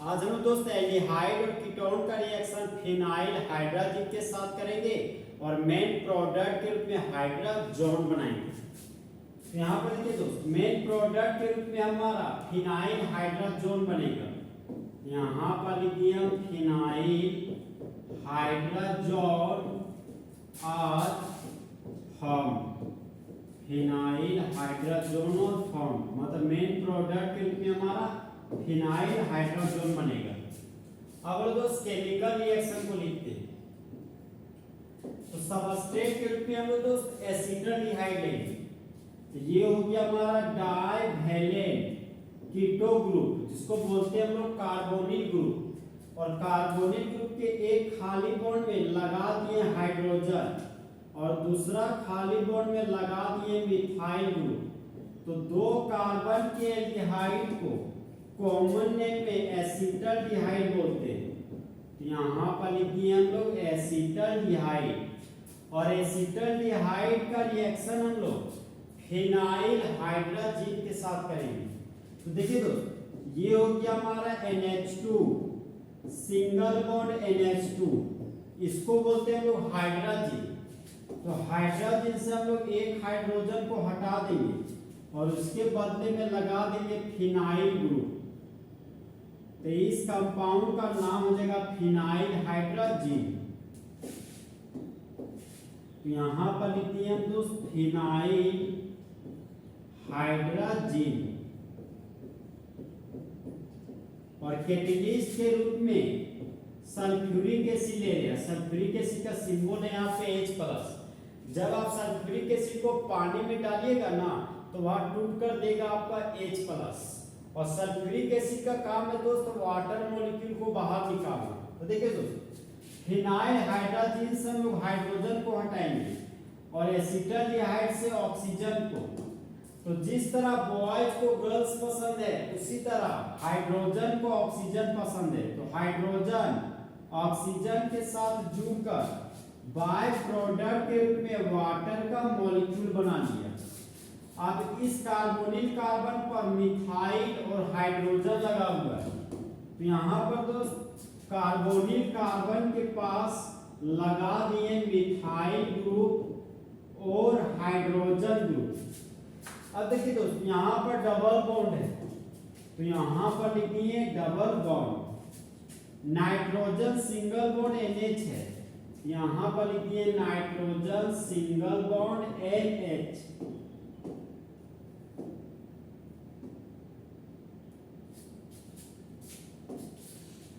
आज हम दोस्त एल्डिहाइड और कीटोन का रिएक्शन फिनाइल हाइड्राजिन के साथ करेंगे और मेन प्रोडक्ट के रूप में हाइड्राजोन बनाएंगे। तो यहाँ पर देखिए दोस्त, मेन प्रोडक्ट के रूप में हमारा फिनाइल हाइड्राजोन बनेगा। यहाँ पर लिखिए हम फिनाइल हाइड्राजोन और फॉर्म, फिनाइल हाइड्राजोन और फॉर्म मतलब मेन प्रोडक्ट के रूप में हमारा फिनाइल हाइड्राजोन बनेगा। अब दोस्त केमिकल रिएक्शन को लिखते हैं। तो सबस्ट्रेट के रूप में हम लोग दोस्त एसिटाल्डिहाइड लेंगे। तो ये हो गया हमारा डाइवैलेंट कीटो ग्रुप, जिसको बोलते हैं हम लोग कार्बोनिल ग्रुप। और कार्बोनिल ग्रुप के एक खाली बॉन्ड में लगा दिए हाइड्रोजन और दूसरा खाली बॉन्ड में लगा दिए मिथाइल ग्रुप। तो दो कार्बन के एल्डिहाइड को कॉमन नेम में एसिटाल्डिहाइड बोलते हैं। तो यहाँ पर लिखिए हम लोग एसिटाल्डिहाइड, और एसिटाल्डिहाइड का रिएक्शन हम लोग फिनाइल हाइड्राजिन के साथ करेंगे। तो देखिए दोस्त, ये हो गया हमारा NH2 सिंगल बॉन्ड NH2, इसको बोलते हैं लोग हाइड्राजिन। तो हाइड्राजिन से हम लोग एक हाइड्रोजन को हटा देंगे और उसके बदले में लगा देंगे फिनाइल ग्रुप। तो इस कंपाउंड का नाम हो जाएगा फिनाइल हाइड्राजिन। तो यहां पर लिखते हैं हम दोस्त फिनाइल हाइड्राजिन। और कैटेलिस्ट के रूप में सल्फ्यूरिक एसिड ले लिया। सल्फ्यूरिक एसिड का सिंबल है यहाँ पे H+। जब आप सल्फ्यूरिक एसिड को पानी में डालिएगा ना, तो वह टूट कर देगा आपका H+। और सल्फ्यूरिक एसिड का काम है दोस्त वाटर मॉलिक्यूल को बाहर निकालना। तो देखिए दोस्त, फिनाइल हाइड्राजिन से हम लोग हाइड्रोजन को हटाएंगे और एसिटाल्डिहाइड से ऑक्सीजन को। तो जिस तरह बॉयज को गर्ल्स पसंद है, उसी तरह हाइड्रोजन को ऑक्सीजन पसंद है। तो हाइड्रोजन ऑक्सीजन के साथ जुड़कर बाय प्रोडक्ट के रूप में वाटर का मॉलिक्यूल बना लिया। अब इस कार्बोनिल कार्बन पर मिथाइल और हाइड्रोजन लगा हुआ है। तो यहाँ पर दोस्त कार्बोनिल कार्बन के पास लगा दिए मिथाइल ग्रुप और हाइड्रोजन ग्रुप। अब देखिए दोस्त, यहाँ पर डबल बॉन्ड है, तो यहाँ पर लिखिए double bond. Nitrogen single bond NH है, यहाँ पर लिखिए नाइट्रोजन सिंगल बॉन्ड NH।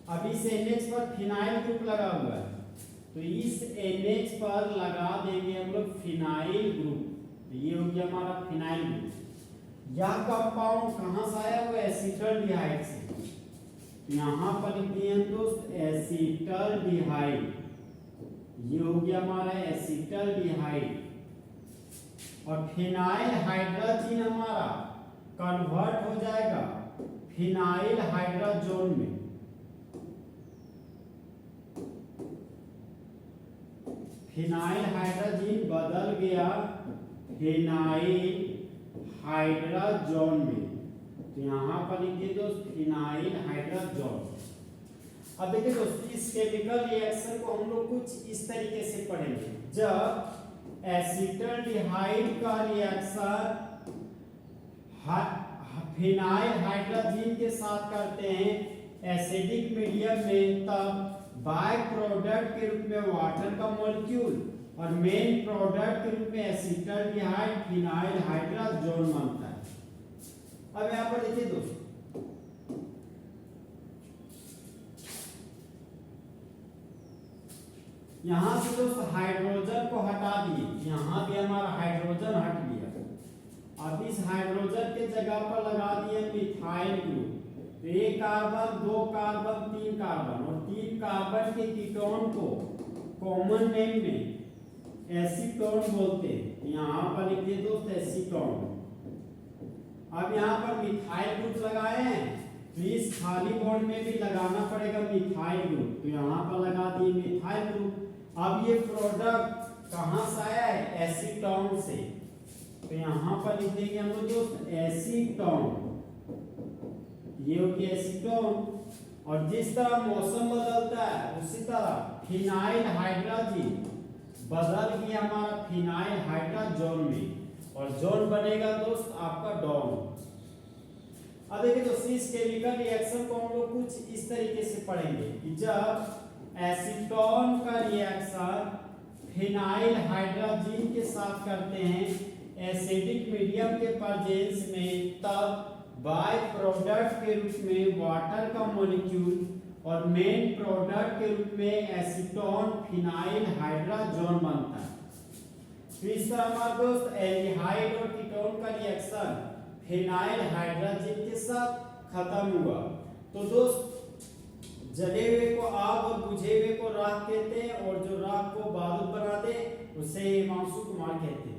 अब इस NH पर फिनाइल ग्रुप लगा हुआ है, तो इस NH पर लगा देंगे हम लोग फिनाइल ग्रुप। तो ये हो गया हमारा फिनाइल ग्रुप। यह कंपाउंड कहां से आया हुआ है? एसिटाल्डिहाइड से। तो यहां पर लिखते हैं दोस्त एसिटाल्डिहाइड। ये हो गया हमारा एसिटाल्डिहाइड। और फिनाइल हाइड्राजिन हमारा कन्वर्ट हो जाएगा फिनाइल हाइड्राजोन में। फिनाइल हाइड्राजिन बदल गया फिनाइल हाइड्राजोन में। तो यहाँ पर लिखिए दोस्त फिनाइल हाइड्राजोन। अब देखिए दोस्त, इस केमिकल रिएक्शन को हम लोग कुछ इस तरीके से पढ़ेंगे। जब एसिटाल्डिहाइड का रिएक्शन फिनाइल हाइड्राजिन के साथ करते हैं एसिडिक मीडियम में, तब बाय प्रोडक्ट के रूप में वाटर का मॉलिक्यूल और मेन प्रोडक्ट के रूप में एसिटाल्डिहाइड फिनाइल हाइड्राजोन बनता है। अब यहाँ पर देखिए दोस्त, यहां से दोस्त हाइड्रोजन को हटा दिए, यहां भी हमारा हाइड्रोजन हट गया। अब इस हाइड्रोजन के जगह पर लगा दिए मिथाइल ग्रुप। तो एक कार्बन, दो कार्बन, तीन कार्बन, और तीन कार्बन के कीटोन को कॉमन नेम में एसीटोन बोलते हैं। यहाँ पर लिखिए दोस्त एसीटोन। अब यहाँ पर मिथाइल ग्रुप लगाए हैं, तो इस खाली बॉन्ड में भी लगाना पड़ेगा मिथाइल ग्रुप। तो यहाँ पर लगा दिए मिथाइल ग्रुप। अब ये प्रोडक्ट कहाँ से आया है? एसीटोन से। तो यहाँ पर लिख देंगे हम लोग दोस्त एसीटोन। ये हो गया एसीटोन। और जिस तरह मौसम बदलता है उसी तरह फिनाइल हाइड्रोजन बदल गया हमारा फिनाइल हाइड्रोजन में और जोन बनेगा दोस्त आपका डॉन। अब देखिए दोस्त इस केमिकल रिएक्शन को हम लोग कुछ इस तरीके से पढ़ेंगे कि जब एसीटोन का रिएक्शन फिनाइल हाइड्रोजन के साथ करते हैं एसिडिक मीडियम के प्रेजेंस में, तब बाय प्रोडक्ट के रूप में वाटर का मॉलिक्यूल और मेन प्रोडक्ट के रूप में एसीटोन फिनाइल हाइड्रोजन बनता है। तो इस तरह हमारे दोस्त एल्डिहाइड और कीटोन का रिएक्शन फिनाइल हाइड्रोजन के साथ खत्म हुआ। तो दोस्त जले हुए को आग और बुझे हुए को राख कहते हैं और जो राख को बारूद बना दे उसे हिमांशु कुमार कहते हैं।